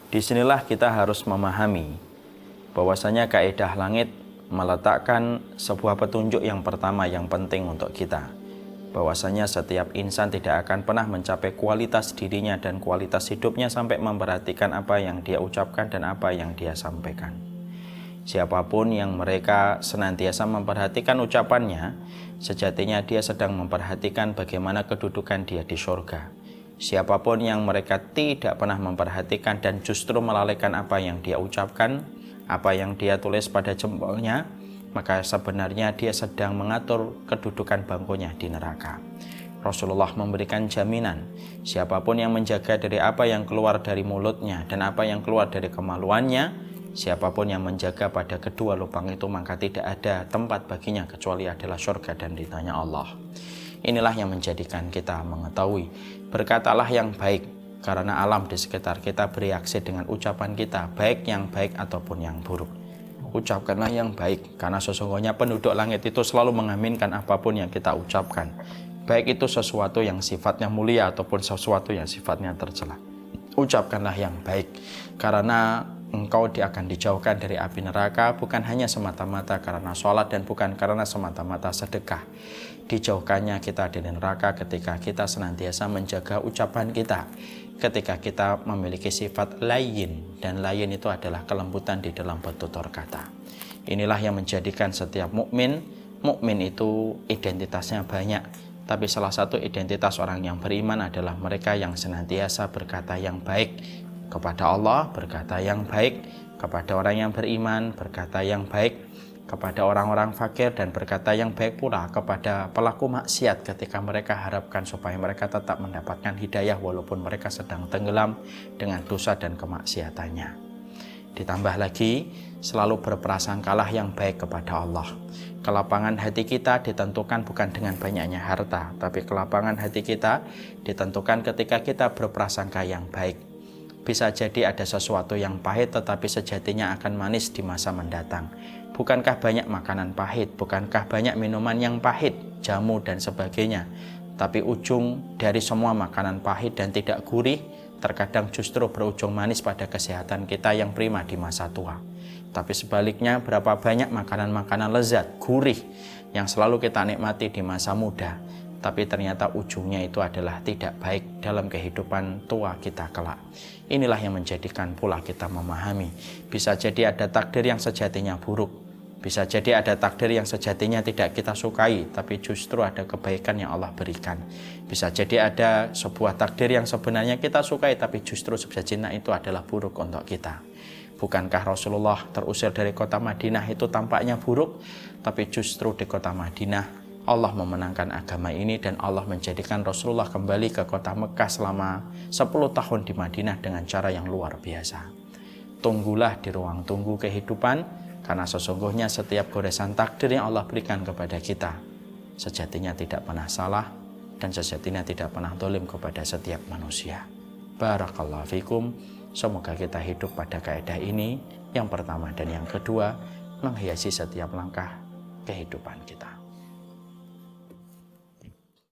Disinilah kita harus memahami bahwasanya kaidah langit meletakkan sebuah petunjuk yang pertama yang penting untuk kita, bahwasanya setiap insan tidak akan pernah mencapai kualitas dirinya dan kualitas hidupnya sampai memperhatikan apa yang dia ucapkan dan apa yang dia sampaikan. Siapapun yang mereka senantiasa memperhatikan ucapannya, sejatinya dia sedang memperhatikan bagaimana kedudukan dia di surga. Siapapun yang mereka tidak pernah memperhatikan dan justru melalaikan apa yang dia ucapkan, apa yang dia tulis pada jempolnya, maka sebenarnya dia sedang mengatur kedudukan bangkunya di neraka. Rasulullah memberikan jaminan, siapapun yang menjaga dari apa yang keluar dari mulutnya dan apa yang keluar dari kemaluannya, siapapun yang menjaga pada kedua lubang itu, maka tidak ada tempat baginya kecuali adalah surga dan ridhanya Allah. Inilah yang menjadikan kita mengetahui, berkatalah yang baik, karena alam di sekitar kita bereaksi dengan ucapan kita, baik yang baik ataupun yang buruk. Ucapkanlah yang baik, karena sesungguhnya penduduk langit itu selalu mengaminkan apapun yang kita ucapkan, baik itu sesuatu yang sifatnya mulia ataupun sesuatu yang sifatnya tercela. Ucapkanlah yang baik, karena engkau akan dijauhkan dari api neraka, bukan hanya semata-mata karena sholat dan bukan karena semata-mata sedekah. Dijauhkannya kita dari neraka ketika kita senantiasa menjaga ucapan kita, ketika kita memiliki sifat layyin, dan layyin itu adalah kelembutan di dalam bertutur kata. Inilah yang menjadikan setiap mukmin itu identitasnya banyak, tapi salah satu identitas orang yang beriman adalah mereka yang senantiasa berkata yang baik kepada Allah, berkata yang baik kepada orang yang beriman, berkata yang baik kepada orang-orang fakir, dan berkata yang baik pula kepada pelaku maksiat ketika mereka harapkan supaya mereka tetap mendapatkan hidayah walaupun mereka sedang tenggelam dengan dosa dan kemaksiatannya. Ditambah lagi, selalu berprasangkalah yang baik kepada Allah. Kelapangan hati kita ditentukan bukan dengan banyaknya harta, tapi kelapangan hati kita ditentukan ketika kita berprasangka yang baik. Bisa jadi ada sesuatu yang pahit tetapi sejatinya akan manis di masa mendatang. Bukankah banyak makanan pahit, bukankah banyak minuman yang pahit, jamu dan sebagainya, tapi ujung dari semua makanan pahit dan tidak gurih terkadang justru berujung manis pada kesehatan kita yang prima di masa tua. Tapi sebaliknya, berapa banyak makanan-makanan lezat, gurih yang selalu kita nikmati di masa muda, tapi ternyata ujungnya itu adalah tidak baik dalam kehidupan tua kita kelak. Inilah yang menjadikan pula kita memahami, bisa jadi ada takdir yang sejatinya buruk, bisa jadi ada takdir yang sejatinya tidak kita sukai, tapi justru ada kebaikan yang Allah berikan. Bisa jadi ada sebuah takdir yang sebenarnya kita sukai, tapi justru sejatinya itu adalah buruk untuk kita. Bukankah Rasulullah terusir dari kota Madinah itu tampaknya buruk, tapi justru di kota Madinah Allah memenangkan agama ini dan Allah menjadikan Rasulullah kembali ke kota Mekah selama 10 tahun di Madinah dengan cara yang luar biasa. Tunggulah di ruang tunggu kehidupan, karena sesungguhnya setiap goresan takdir yang Allah berikan kepada kita sejatinya tidak pernah salah dan sejatinya tidak pernah zalim kepada setiap manusia. Barakallahu fikum. Semoga kita hidup pada kaidah ini, yang pertama dan yang kedua, menghiasi setiap langkah kehidupan kita.